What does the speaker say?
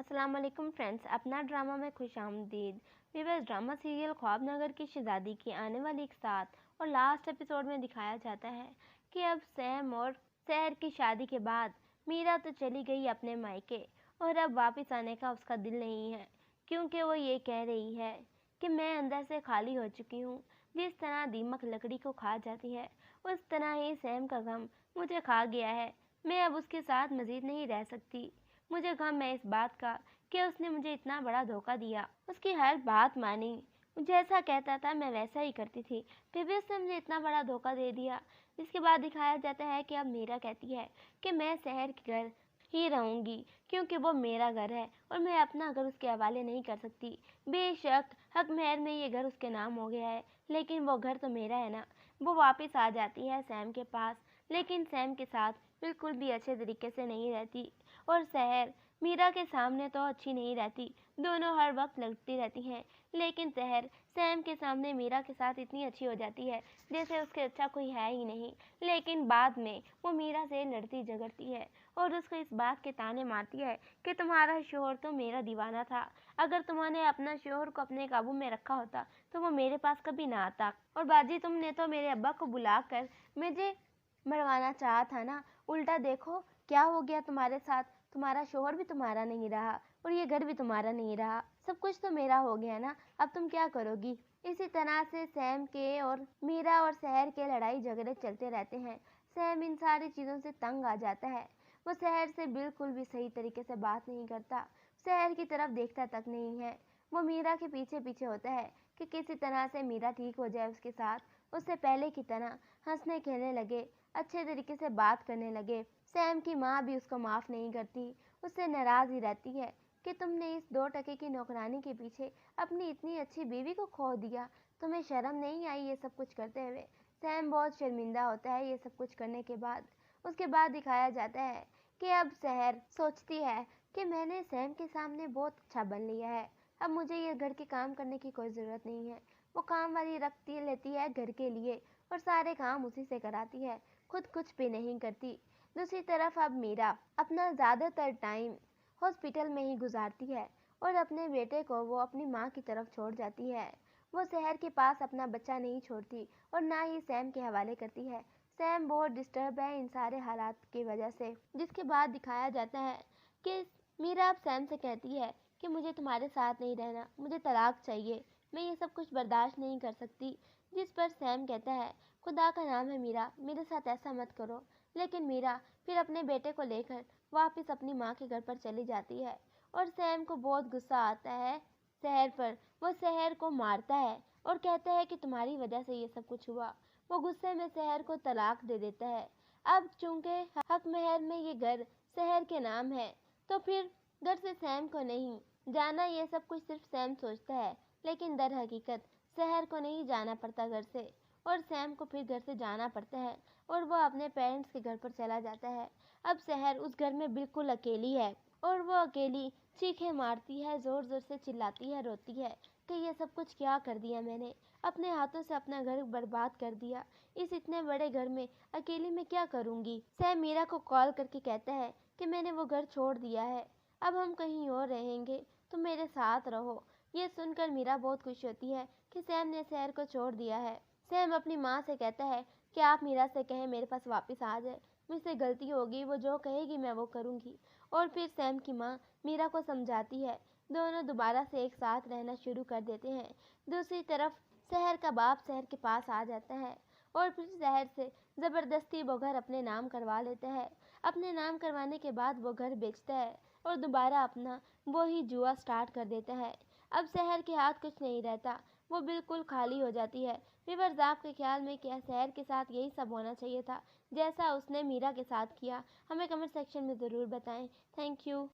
अस्सलाम वालेकुम फ्रेंड्स, अपना ड्रामा में खुश आमदीद। व्यूअर्स, ड्रामा सीरियल ख्वाब नगर की शहजादी की आने वाली एक साथ और लास्ट एपिसोड में दिखाया जाता है कि अब सैम और सहर की शादी के बाद मीरा तो चली गई अपने मायके और अब वापस आने का उसका दिल नहीं है, क्योंकि वो ये कह रही है कि मैं अंदर से खाली हो चुकी हूँ। जिस तरह दीमक लकड़ी को खा जाती है, उस तरह ही सैम का गम मुझे खा गया है। मैं अब उसके साथ मज़ीद नहीं रह सकती। मुझे गम है इस बात का कि उसने मुझे इतना बड़ा धोखा दिया, उसकी हर बात मानी, जैसा कहता था मैं वैसा ही करती थी, फिर भी उसने मुझे इतना बड़ा धोखा दे दिया। इसके बाद दिखाया जाता है कि अब मीरा कहती है कि मैं शहर के घर ही रहूंगी, क्योंकि वो मेरा घर है और मैं अपना घर उसके हवाले नहीं कर सकती। बेशक हक महर में ये घर उसके नाम हो गया है, लेकिन वो घर तो मेरा है ना। वो वापस आ जाती है सैम के पास, लेकिन सैम के साथ बिल्कुल भी अच्छे तरीके से नहीं रहती और सहर मीरा के सामने तो अच्छी नहीं रहती, दोनों हर वक्त लड़ती रहती हैं। लेकिन सहर सैम के सामने मीरा के साथ इतनी अच्छी हो जाती है जैसे उसके अच्छा कोई है ही नहीं, लेकिन बाद में वो मीरा से लड़ती झगड़ती है और उसको इस बात के ताने मारती है कि तुम्हारा शोहर तो मेरा दीवाना था, अगर तुम्हारे अपना शोहर को अपने काबू में रखा होता तो वो मेरे पास कभी ना आता, और बाजी तुमने तो मेरे अब्बा को बुलाकर मुझे मरवाना चाहा था ना। उल्टा देखो क्या हो गया तुम्हारे साथ, तुम्हारा शोहर भी तुम्हारा नहीं रहा और ये घर भी तुम्हारा नहीं रहा, सब कुछ तो मेरा हो गया ना, अब तुम क्या करोगी। इसी तरह से सैम के और मीरा और सहर के लड़ाई झगड़े चलते रहते हैं। सैम इन सारी चीज़ों से तंग आ जाता है। वो सहर से बिल्कुल भी सही तरीके से बात नहीं करता, सहर की तरफ देखता तक नहीं है। वो मीरा के पीछे पीछे होता है कि किसी तरह से मीरा ठीक हो जाए उसके साथ, उससे पहले की तरह हंसने खेलने लगे, अच्छे तरीके से बात करने लगे। सैम की माँ भी उसको माफ़ नहीं करती, उससे नाराज़ ही रहती है कि तुमने इस 2 टके की नौकरानी के पीछे अपनी इतनी अच्छी बीवी को खो दिया, तुम्हें शर्म नहीं आई ये सब कुछ करते हुए। सैम बहुत शर्मिंदा होता है ये सब कुछ करने के बाद। उसके बाद दिखाया जाता है कि अब सहर सोचती है कि मैंने सैम के सामने बहुत अच्छा बन लिया है, अब मुझे ये घर के काम करने की कोई ज़रूरत नहीं है। वो काम वाली रखती लेती है घर के लिए और सारे काम उसी से कराती है, खुद कुछ भी नहीं करती। दूसरी तरफ अब मीरा अपना ज़्यादातर टाइम हॉस्पिटल में ही गुजारती है और अपने बेटे को वो अपनी माँ की तरफ छोड़ जाती है। वो शहर के पास अपना बच्चा नहीं छोड़ती और ना ही सैम के हवाले करती है। सैम बहुत डिस्टर्ब है इन सारे हालात की वजह से। जिसके बाद दिखाया जाता है कि मीरा अब सैम से कहती है कि मुझे तुम्हारे साथ नहीं रहना, मुझे तलाक चाहिए, मैं ये सब कुछ बर्दाश्त नहीं कर सकती। जिस पर सैम कहता है खुदा का नाम है मीरा, मेरे साथ ऐसा मत करो। लेकिन मीरा फिर अपने बेटे को लेकर वापस अपनी माँ के घर पर चली जाती है और सैम को बहुत गुस्सा आता है सहर पर। वो सहर को मारता है और कहता है कि तुम्हारी वजह से ये सब कुछ हुआ। वो गुस्से में सहर को तलाक दे देता है। अब चूंकि हक महर में ये घर सहर के नाम है, तो फिर घर से सैम को नहीं जाना, ये सब कुछ सिर्फ सैम सोचता है, लेकिन दर हकीकत सहर को नहीं जाना पड़ता घर से, और सैम को फिर घर से जाना पड़ता है और वो अपने पेरेंट्स के घर पर चला जाता है। अब सहर उस घर में बिल्कुल अकेली है और वो अकेली चीखें मारती है, ज़ोर ज़ोर से चिल्लाती है, रोती है कि ये सब कुछ क्या कर दिया मैंने, अपने हाथों से अपना घर बर्बाद कर दिया, इस इतने बड़े घर में अकेली में क्या करूँगी। सैम मीरा को कॉल करके कहता है कि मैंने वो घर छोड़ दिया है, अब हम कहीं और रहेंगे, तुम मेरे साथ रहो। ये सुनकर मीरा बहुत खुश होती है कि सैम ने सहर को छोड़ दिया है। सैम अपनी माँ से कहता है कि आप मीरा से कहें मेरे पास वापस आ जाए, मुझसे गलती होगी, वो जो कहेगी मैं वो करूँगी। और फिर सैम की माँ मीरा को समझाती है, दोनों दोबारा से एक साथ रहना शुरू कर देते हैं। दूसरी तरफ शहर का बाप शहर के पास आ जाता है और फिर शहर से ज़बरदस्ती वो घर अपने नाम करवा लेता है। अपने नाम करवाने के बाद वो घर बेचता है और दोबारा अपना वो ही जुआ स्टार्ट कर देता है। अब शहर के हाथ कुछ नहीं रहता, वो बिल्कुल खाली हो जाती है। व्यूअर्स, आपके ख्याल में क्या शहर के साथ यही सब होना चाहिए था जैसा उसने मीरा के साथ किया? हमें कमेंट सेक्शन में ज़रूर बताएं। Thank you.